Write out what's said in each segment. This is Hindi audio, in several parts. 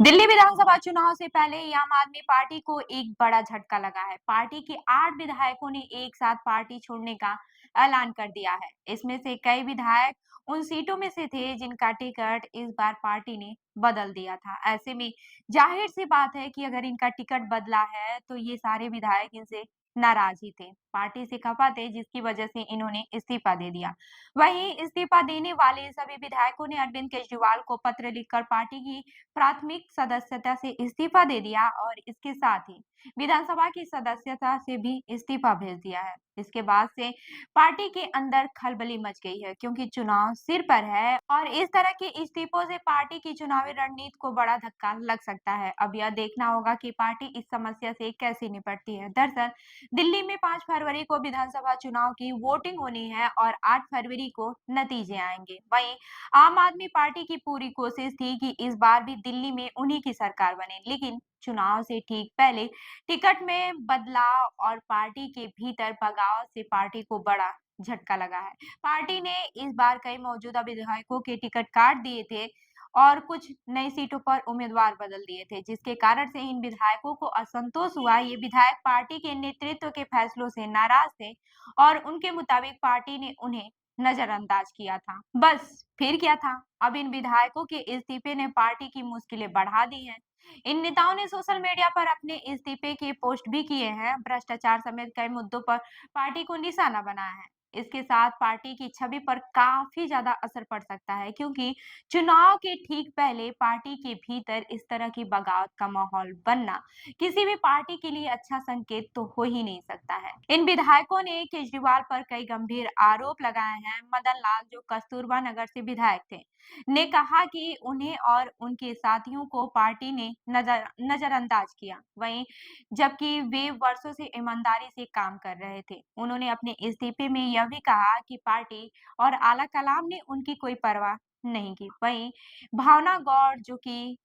दिल्ली विधानसभा चुनाव से पहले ही आम आदमी पार्टी को एक बड़ा झटका लगा है। पार्टी के 8 विधायकों ने एक साथ पार्टी छोड़ने का ऐलान कर दिया है। इसमें से कई विधायक उन सीटों में से थे जिनका टिकट इस बार पार्टी ने बदल दिया था। ऐसे में जाहिर सी बात है कि अगर इनका टिकट बदला है तो ये सारे विधायक इनसे नाराज ही थे, पार्टी से खफा थे, जिसकी वजह से इन्होंने इस्तीफा दे दिया। वहीं इस्तीफा देने वाले सभी विधायकों ने अरविंद केजरीवाल को पत्र लिखकर पार्टी की प्राथमिक सदस्यता से इस्तीफा दे दिया और इसके साथ ही विधानसभा की सदस्यता से भी इस्तीफा भेज दिया है। इसके बाद से पार्टी के अंदर खलबली मच गई है, क्योंकि चुनाव सिर पर है और इस तरह के इस्तीफों से पार्टी की चुनावी रणनीति को बड़ा धक्का लग सकता है। अब यह देखना होगा कि पार्टी इस समस्या से कैसे निपटती है। दरअसल दिल्ली में 5 फरवरी को विधानसभा चुनाव की वोटिंग होनी है और 8 फरवरी को नतीजे आएंगे। वहीं आम आदमी पार्टी की पूरी कोशिश थी कि इस बार भी दिल्ली में उन्हीं की सरकार बने, लेकिन चुनाव से ठीक पहले टिकट में बदलाव और पार्टी के भीतर बगावत से पार्टी को बड़ा झटका लगा है। पार्टी ने इस बार कई मौजूदा विधायकों के टिकट काट दिए थे और कुछ नई सीटों पर उम्मीदवार बदल दिए थे, जिसके कारण से इन विधायकों को असंतोष हुआ। ये विधायक पार्टी के नेतृत्व के फैसलों से नाराज थे और उनके मुताबिक पार्टी ने उन्हें नजरअंदाज किया था। बस फिर क्या था? अब इन विधायकों के इस्तीफे ने पार्टी की मुश्किलें बढ़ा दी हैं। इन नेताओं ने सोशल मीडिया पर अपने इस्तीफे के पोस्ट भी किए हैं। भ्रष्टाचार समेत कई मुद्दों पर पार्टी को निशाना बनाया है। इसके साथ पार्टी की छवि पर काफी ज्यादा असर पड़ सकता है, क्योंकि चुनाव के ठीक पहले पार्टी के भीतर इस तरह की बगावत का माहौल बनना किसी भी पार्टी के लिए अच्छा संकेत तो हो ही नहीं सकता है। इन विधायकों ने केजरीवाल पर कई गंभीर आरोप लगाए हैं। मदन लाल, जो कस्तूरबा नगर से विधायक थे, ने कहा कि उन्हें और उनके साथियों को पार्टी ने नजरअंदाज किया। वहीं जबकि वे वर्षों से ईमानदारी से काम कर रहे थे। उन्होंने अपने इस्तीफे में यह भी कहा कि पार्टी और आला कलाम ने उनकी कोई परवाह नहीं की। वहीं भावना गौड़, जो कि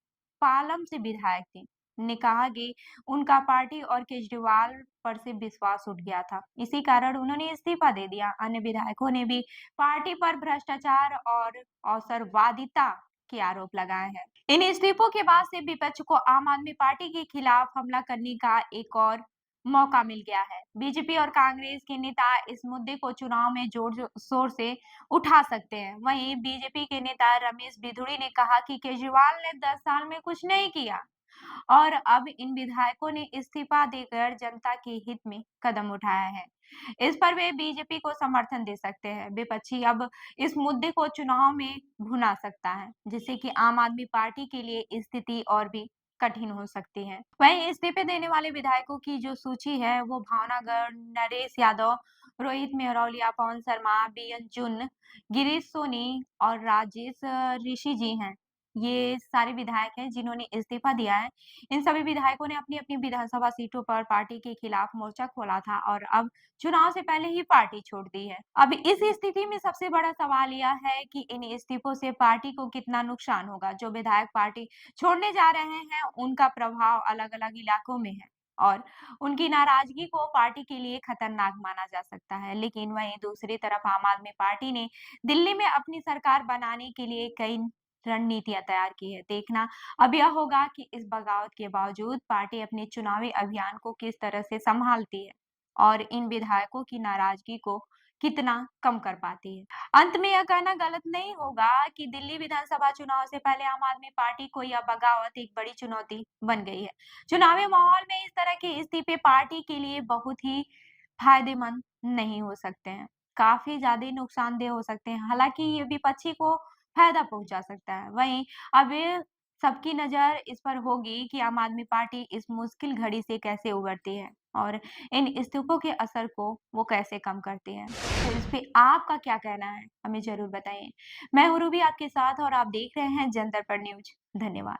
पालम से विधायक थी, ने कहा कि उनका पार्टी और केजरीवाल पर से विश्वास उठ गया था, इसी कारण उन्होंने इस्तीफा दे दिया। अन्य विधायकों ने भी पार्टी पर भ्रष्टाचार और अवसरवादिता के आरोप लगाए हैं। इन इस्तीफों के बाद से विपक्ष को आम आदमी पार्टी के खिलाफ हमला करने का एक और मौका मिल गया है। बीजेपी और कांग्रेस के नेता इस मुद्दे को चुनाव में जोर शोर से उठा सकते हैं। वहीं बीजेपी के नेता रमेश बिधूड़ी ने कहा कि केजरीवाल ने 10 साल में कुछ नहीं किया और अब इन विधायकों ने इस्तीफा देकर जनता के हित में कदम उठाया है। इस पर वे बीजेपी को समर्थन दे सकते हैं। विपक्षी अब इस मुद्दे को चुनाव में भुना सकता है, जिससे कि आम आदमी पार्टी के लिए स्थिति और भी कठिन हो सकती है। वहीं इस्तीफे देने वाले विधायकों की जो सूची है वो भावनगर, नरेश यादव, रोहित मेहरौलिया, पवन शर्मा, बीएन जुन, गिरीश सोनी और राजेश ऋषि जी हैं। ये सारे विधायक हैं जिन्होंने इस्तीफा दिया है। इन सभी विधायकों ने अपनी-अपनी विधानसभा सीटों पर पार्टी के खिलाफ मोर्चा खोला था और अब चुनाव से पहले ही पार्टी छोड़ दी है। अब इस स्थिति में सबसे बड़ा सवाल यह है कि इन इस्तीफों से पार्टी को कितना नुकसान होगा। जो विधायक पार्टी छोड़ने जा रहे हैं, उनका प्रभाव अलग-अलग इलाकों में है और उनकी नाराजगी को पार्टी के लिए खतरनाक माना जा सकता है। लेकिन वहीं दूसरी तरफ आम आदमी पार्टी ने दिल्ली में अपनी सरकार बनाने के लिए कई रणनीतियां तैयार की है। देखना अब यह होगा कि इस बगावत के बावजूद पार्टी अपने चुनावी अभियान को किस तरह से संभालती है और इन विधायकों की नाराजगी को कितना कम कर पाती है। अंत में यह कहना गलत नहीं होगा कि दिल्ली विधानसभा चुनाव से पहले आम आदमी पार्टी को यह बगावत एक बड़ी चुनौती बन गई है। चुनावी माहौल में इस तरह के इस्तीफे पार्टी के लिए बहुत ही फायदेमंद नहीं हो सकते हैं, काफी ज्यादा नुकसानदेह हो सकते हैं। हालांकि ये विपक्षी को फायदा पहुंचा सकता है। वहीं अब ये सबकी नजर इस पर होगी कि आम आदमी पार्टी इस मुश्किल घड़ी से कैसे उबरती है और इन इस्तीफों के असर को वो कैसे कम करती है। तो इस पे आपका क्या कहना है, हमें जरूर बताइए। मैं हूँ रूबी आपके साथ और आप देख रहे हैं जनता पर न्यूज। धन्यवाद।